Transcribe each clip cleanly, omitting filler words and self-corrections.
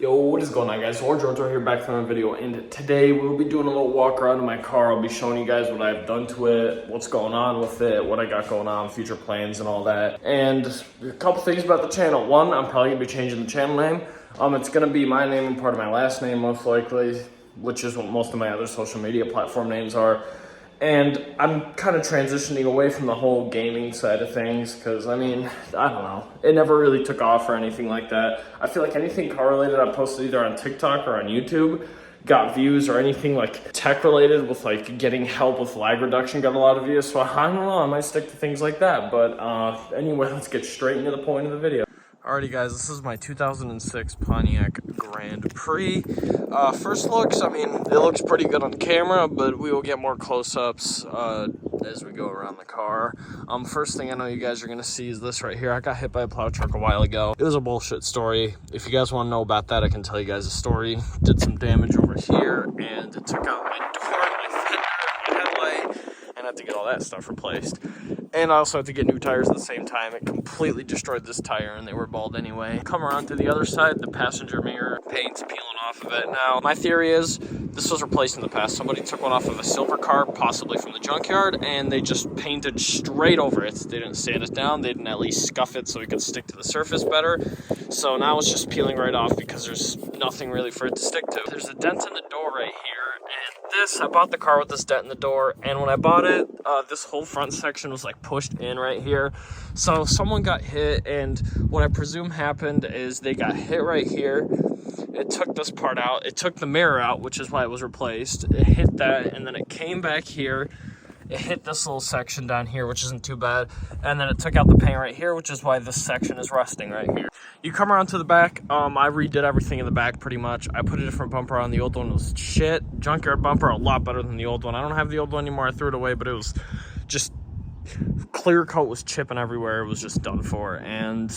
Yo, what is going on, guys? Orange Rotor here, back from a video, and today we'll be doing a little walk around in my car. I'll be showing you guys what I've done to it, what's going on with it, what I got going on, future plans and all that. And a couple things about the channel. One, I'm probably gonna be changing the channel name. It's gonna be my name and part of my last name, most likely, which is what most of my other social media platform names are. And I'm kind of transitioning away from the whole gaming side of things because, I mean, I don't know. It never really took off or anything like that. I feel like anything car related I posted either on TikTok or on YouTube got views, or anything like tech related with like getting help with lag reduction got a lot of views. So I don't know, I might stick to things like that. But anyway, let's get straight into the point of the video. Alrighty guys, this is my 2006 Pontiac Grand Prix. First looks, I mean, it looks pretty good on camera, but we will get more close-ups as we go around the car. First thing I know you guys are going to see is this right here. I got hit by a plow truck a while ago. It was a bullshit story. If you guys want to know about that, I can tell you guys a story. Did some damage over here, and it took out my door, my fender, my headlight, and I had to get all that stuff replaced. And I also had to get new tires at the same time. It completely destroyed this tire, and they were bald anyway. Come around to the other side, the passenger mirror paint's peeling off of it. Now, my theory is this was replaced in the past. Somebody took one off of a silver car, possibly from the junkyard, and they just painted straight over it. They didn't sand it down. They didn't at least scuff it so it could stick to the surface better. So now it's just peeling right off because there's nothing really for it to stick to. There's a dent in the door right here. And I bought the car with this dent in the door, and when I bought it, this whole front section was like pushed in right here. So someone got hit, and what I presume happened is they got hit right here. It took this part out. It took the mirror out, which is why it was replaced. It hit that, and then it came back here. It hit this little section down here, which isn't too bad. And then it took out the paint right here, which is why this section is rusting right here. You come around to the back. I redid everything in the back pretty much. I put a different bumper on. The old one was shit. Junkyard bumper, a lot better than the old one. I don't have the old one anymore. I threw it away, but it was just clear coat was chipping everywhere. It was just done for. And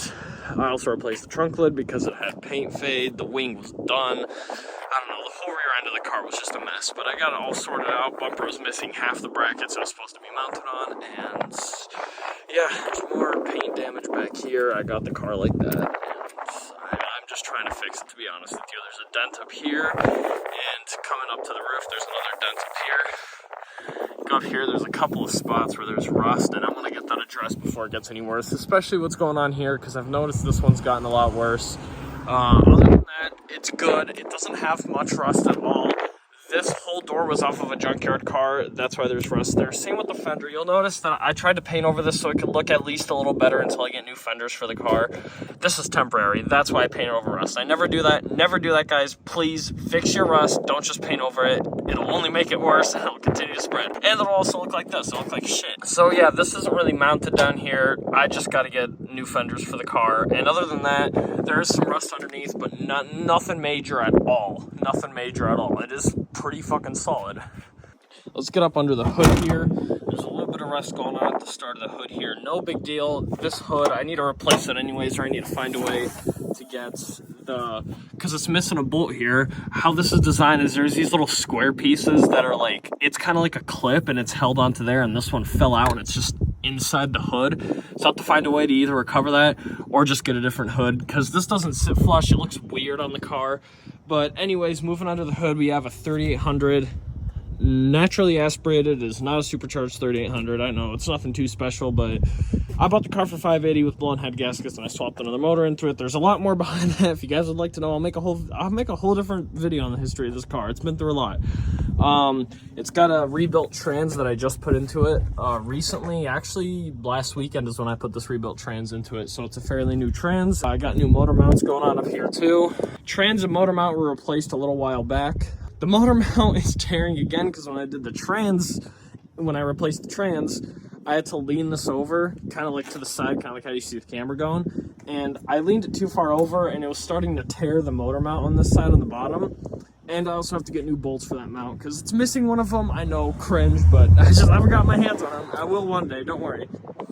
I also replaced the trunk lid because it had paint fade. The wing was done. I don't know, the whole rear end of the car was just a mess, but I got it all sorted out. Bumper was missing half the brackets it was supposed to be mounted on, and yeah, there's more paint damage back here. I got the car like that, and I'm just trying to fix it, to be honest with you. There's a dent up here, and coming up to the roof, there's another dent up here. Go up here, there's a couple of spots where there's rust, and I'm going to get that addressed before it gets any worse, especially what's going on here, because I've noticed this one's gotten a lot worse. Other than that, it's good. It doesn't have much rust at all. This whole door was off of a junkyard car. That's why there's rust there. Same with the fender. You'll notice that I tried to paint over this so it could look at least a little better until I get new fenders for the car. This is temporary. That's why I painted over rust. I never do that. Never do that, guys. Please fix your rust. Don't just paint over it. It'll only make it worse, and it'll continue to spread. And it'll also look like this. It'll look like shit. So yeah, this isn't really mounted down here. I just got to get new fenders for the car. And other than that, there is some rust underneath, but nothing major at all. Nothing major at all. It is pretty fucking solid. Let's get up under the hood here. There's a little bit of rust going on at the start of the hood here. No big deal. This hood, I need to replace it anyways, or I need to find a way to get because it's missing a bolt here. How this is designed is there's these little square pieces that are like, it's kind of like a clip, and it's held onto there, and this one fell out, and it's just inside the hood. So I have to find a way to either recover that or just get a different hood, because this doesn't sit flush. It looks weird on the car. But anyways, moving under the hood, we have a 3800 naturally aspirated. It is not a supercharged 3800. I know it's nothing too special, but I bought the car for $580 with blown head gaskets, and I swapped another motor into it. There's a lot more behind that. If you guys would like to know, I'll make a whole different video on the history of this car. It's been through a lot. It's got a rebuilt trans that I just put into it recently. Actually, last weekend is when I put this rebuilt trans into it, so it's a fairly new trans. I got new motor mounts going on up here too. Trans and motor mount were replaced a little while back. The motor mount is tearing again because when I did the trans, when I replaced the trans, I had to lean this over, kind of like to the side, kind of like how you see the camera going. And I leaned it too far over, and it was starting to tear the motor mount on this side on the bottom. And I also have to get new bolts for that mount because it's missing one of them. I know, cringe, but I haven't got my hands on them. I will one day, don't worry.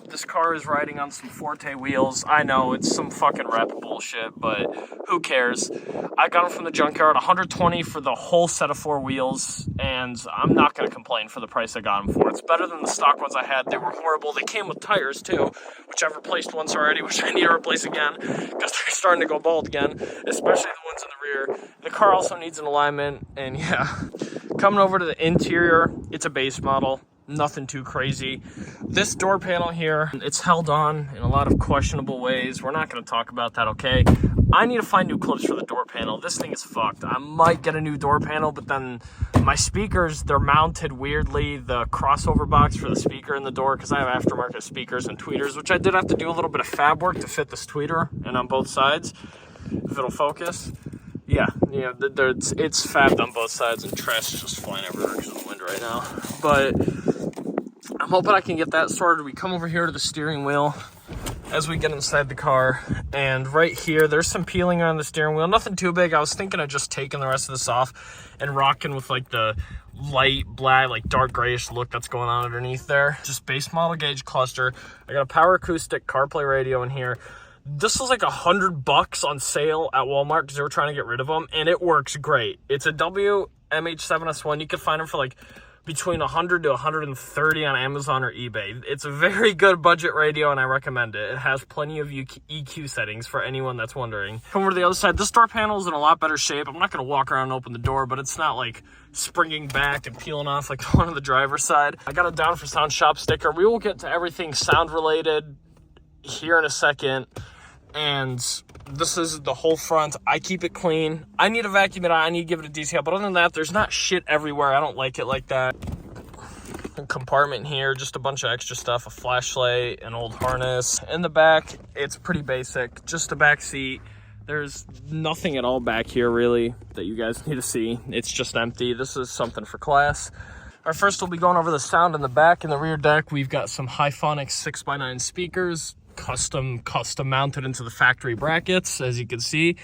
This car is riding on some Forte wheels. I know, it's some fucking rep bullshit, but who cares? I got them from the junkyard, $120 for the whole set of 4 wheels, and I'm not going to complain for the price I got them for. It's better than the stock ones I had. They were horrible. They came with tires, too, which I've replaced once already, which I need to replace again, because they're starting to go bald again, especially the ones in the rear. car also needs an alignment, and yeah. Coming over to the interior, it's a base model. Nothing too crazy. This door panel here, it's held on in a lot of questionable ways. We're not going to talk about that, okay? I need to find new clips for the door panel. This thing is fucked. I might get a new door panel, but then my speakers, they're mounted weirdly. The crossover box for the speaker in the door, because I have aftermarket speakers and tweeters, which I did have to do a little bit of fab work to fit this tweeter and on both sides, if it'll focus. Yeah, it's fabbed on both sides, and trash is just flying everywhere because of the wind right now. But I'm hoping I can get that sorted. We come over here to the steering wheel as we get inside the car, and right here, there's some peeling on the steering wheel. Nothing too big. I was thinking of just taking the rest of this off and rocking with like the light black, like dark grayish look that's going on underneath there. Just base model gauge cluster. I got a power acoustic CarPlay radio in here. This was like $100 on sale at Walmart because they were trying to get rid of them, and it works great. It's a WMH7S1. You can find them for like between 100 to 130 on Amazon or eBay. It's a very good budget radio, and I recommend it. It has plenty of EQ settings for anyone that's wondering. Come over to the other side. This door panel is in a lot better shape. I'm not going to walk around and open the door, but it's not like springing back and peeling off like the one on the driver's side. I got a Down for Sound shop sticker. We will get to everything sound related here in a second. And this is the whole front. I keep it clean. I need to vacuum it out. I need to give it a detail. But other than that, there's not shit everywhere. I don't like it like that. A compartment here, just a bunch of extra stuff, a flashlight, an old harness. In the back, it's pretty basic. Just a back seat. There's nothing at all back here, really, that you guys need to see. It's just empty. This is something for class. Our first, we'll be going over the sound in the back. In the rear deck, we've got some Hiphonics 6x9 speakers. Custom mounted into the factory brackets, as you can see.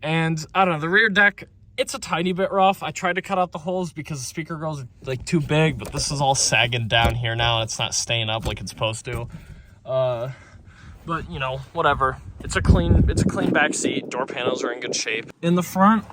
And I don't know, the rear deck, it's a tiny bit rough. I tried to cut out the holes because the speaker girls are like too big, but this is all sagging down here now, and it's not staying up like it's supposed to. But you know, whatever. It's a clean back seat. Door panels are in good shape. In the front,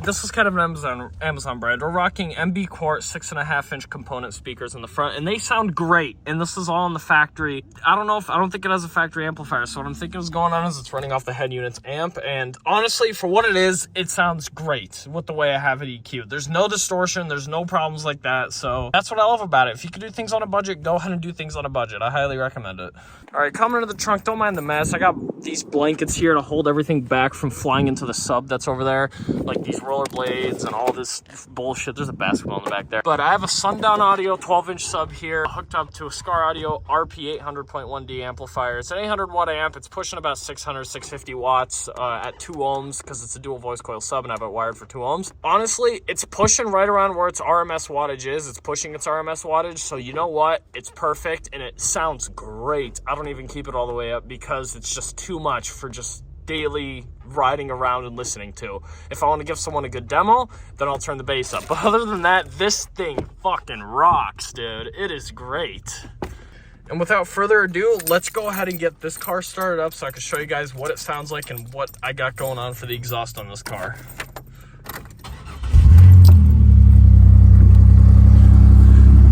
this is kind of an Amazon brand. We're rocking MB Quart 6.5-inch component speakers in the front, and they sound great. And this is all in the factory. I don't think it has a factory amplifier. So what I'm thinking is going on is it's running off the head unit's amp. And honestly, for what it is, it sounds great with the way I have it EQ'd. There's no distortion. There's no problems like that. So that's what I love about it. If you can do things on a budget, go ahead and do things on a budget. I highly recommend it. All right, coming into the trunk, don't mind the mess. I got these blankets here to hold everything back from flying into the sub that's over there. Like these rollerblades and all this bullshit. There's a basketball in the back there. But I have a Sundown Audio 12-inch sub here hooked up to a Scar Audio RP 800.1D amplifier. It's an 800-watt amp. It's pushing about 650 watts at 2 ohms because it's a dual voice coil sub and I have it wired for 2 ohms. Honestly, it's pushing right around where its RMS wattage is. It's pushing its RMS wattage. So you know what? It's perfect and it sounds great. I don't even keep it all the way up because it's just too much for just daily riding around and listening to. If I want to give someone a good demo, then I'll turn the bass up. But other than that, this thing fucking rocks, dude. It is great. And without further ado, let's go ahead and get this car started up so I can show you guys what it sounds like and what I got going on for the exhaust on this car.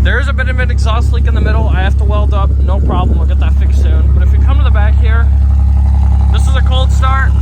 There's a bit of an exhaust leak in the middle. I have to weld up, no problem. We'll get that fixed soon. But if we come to the back here, this is a cold start.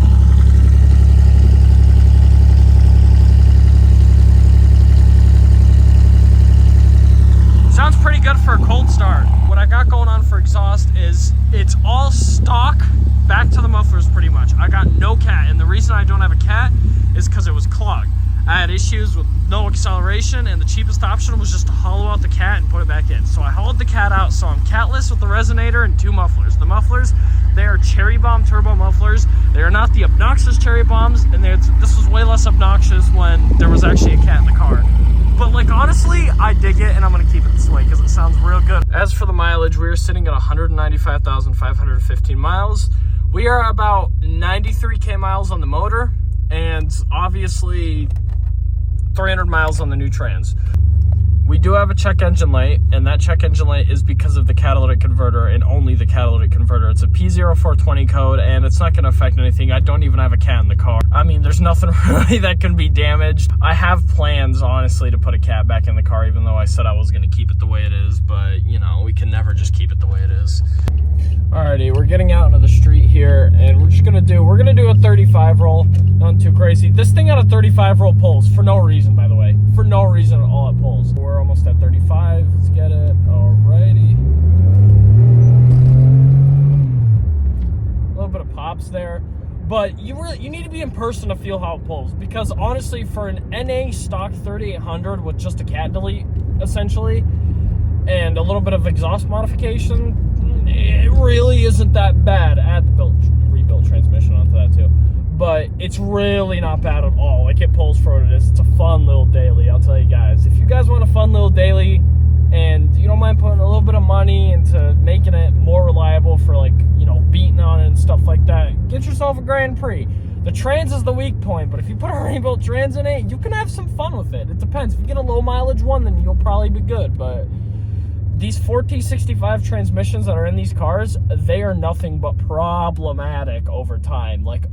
Sounds pretty good for a cold start. What I got going on for exhaust is it's all stock back to the mufflers pretty much. I got no cat, and the reason I don't have a cat is because it was clogged. I had issues with no acceleration, and the cheapest option was just to hollow out the cat and put it back in. So I hollowed the cat out, so I'm catless with the resonator and 2 mufflers. The mufflers, they are Cherry Bomb turbo mufflers. They are not the obnoxious Cherry Bombs, and this was way less obnoxious when there was actually a cat in the car. But like honestly, I dig it, and I'm gonna keep it this way because it sounds real good. As for the mileage, we are sitting at 195,515 miles. We are about 93K miles on the motor, and obviously 300 miles on the new trans. We do have a check engine light, and that check engine light is because of the catalytic converter and only the catalytic converter. It's a P0420 code, and it's not going to affect anything. I don't even have a cat in the car. I mean, there's nothing really that can be damaged. I have plans, honestly, to put a cat back in the car, even though I said I was going to keep it the way it is. But, you know, we can never just keep it the way it is. Alrighty, we're getting out into the street here, and we're gonna do a 35 roll. Nothing too crazy. This thing at a 35 roll pulls for no reason, by the way. For no reason at all, it pulls. We're almost at 35. Let's get it. Alrighty. A little bit of pops there, but you need to be in person to feel how it pulls, because honestly, for an NA stock 3800 with just a cat delete, essentially, and a little bit of exhaust modification, it really isn't that bad. Add the rebuilt transmission onto that too, but it's really not bad at all. Like, it pulls for what it is. It's a fun little daily, I'll tell you guys. If you guys want a fun little daily and you don't mind putting a little bit of money into making it more reliable for, like, you know, beating on it and stuff like that, get yourself a Grand Prix. The trans is the weak point, but if you put a rebuilt trans in it, you can have some fun with it. It depends. If you get a low mileage one, then you'll probably be good, but these 4T65 transmissions that are in these cars, they are nothing but problematic over time. Like,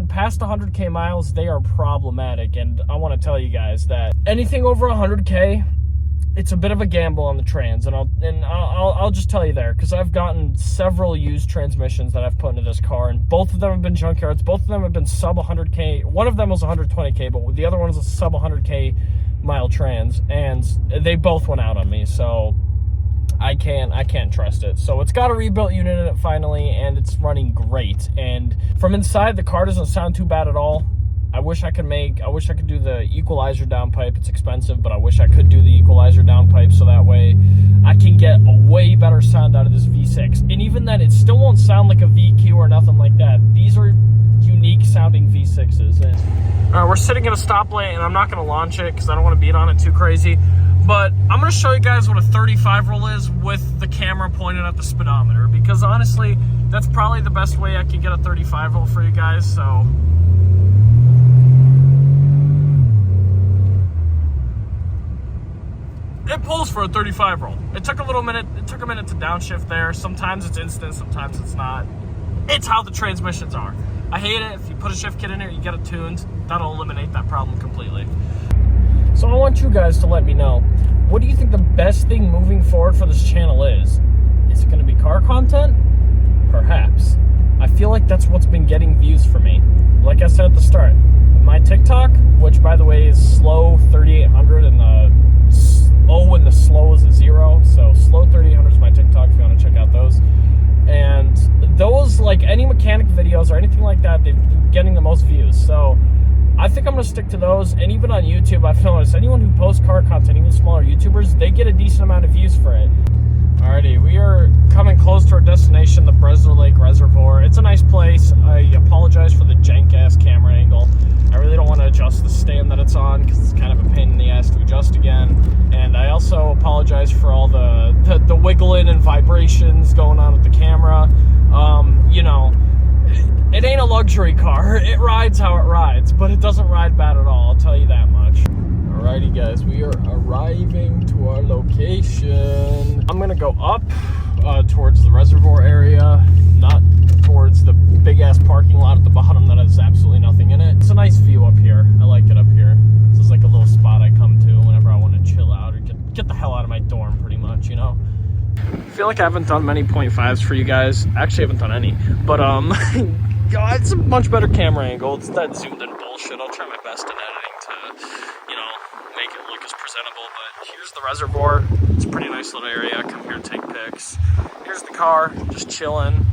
past 100K miles, they are problematic. And I want to tell you guys that anything over 100K, it's a bit of a gamble on the trans. And I'll just tell you there, because I've gotten several used transmissions that I've put into this car, and both of them have been junkyards. Both of them have been sub 100K. One of them was 120K, but the other one was a sub 100K mile trans, and they both went out on me. So I can't trust it. So it's got a rebuilt unit in it finally, and it's running great. And from inside, the car doesn't sound too bad at all. I wish I could do the equalizer downpipe. It's expensive, but I wish I could do the equalizer downpipe, so that way I can get a way better sound out of this V6. And even then, it still won't sound like a VQ or nothing like that. These are unique sounding V6s. And we're sitting at a stoplight, and I'm not going to launch it because I don't want to beat on it too crazy. But I'm going to show you guys what a 35 roll is with the camera pointed at the speedometer, because honestly, that's probably the best way I can get a 35 roll for you guys. So it pulls for a 35 roll. It took a minute to downshift there. Sometimes it's instant, sometimes it's not. It's how the transmissions are. I hate it. If you put a shift kit in here, you get it tuned. That'll eliminate that problem completely. So I want you guys to let me know, what do you think the best thing moving forward for this channel is? Is it going to be car content? Perhaps. I feel like that's what's been getting views for me. Like I said at the start, my TikTok, which by the way is slow 3800, and the O and the slow is a 0. So slow 3800 is my TikTok if you want to check out those. And those, like any mechanic videos or anything like that, they've been getting the most views. So I think I'm going to stick to those. And even on YouTube, I've noticed anyone who posts car content, even smaller YouTubers, they get a decent amount of views for it. Alrighty, we are coming close to our destination, the Bresler Lake Reservoir. It's a nice place. I apologize for the jank-ass camera angle. I really don't want to adjust the stand that it's on because it's kind of a pain in the ass to adjust again. And I also apologize for all the wiggling and vibrations going on with the camera. You know, it ain't a luxury car. It rides how it rides, but it doesn't ride bad at all, I'll tell you that much. Alrighty guys, we are arriving to our location. I'm gonna go up towards the reservoir area, not towards the big ass parking lot at the bottom that has absolutely nothing in it. It's a nice view up here. I like it up here. This is like a little spot I come to whenever I want to chill out or get the hell out of my dorm, pretty much, you know? I feel like I haven't done many 0.5s for you guys. Actually, I haven't done any, but God, it's a much better camera angle. It's that zoomed in bullshit. I'll try my best in editing to, you know, make it look as presentable. But here's the reservoir. It's a pretty nice little area. Come here and take pics. Here's the car, just chilling.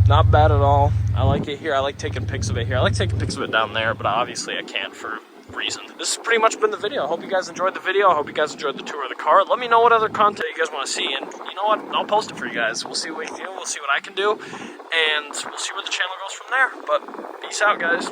Not bad at all. I like it here. I like taking pics of it here. I like taking pics of it down there, but obviously I can't for reason. This has pretty much been the video. I hope you guys enjoyed the video. I hope you guys enjoyed the tour of the car. Let me know what other content you guys want to see, and you know what? I'll post it for you guys. We'll see what we can do. We'll see what I can do, and we'll see where the channel goes from there. But peace out, guys.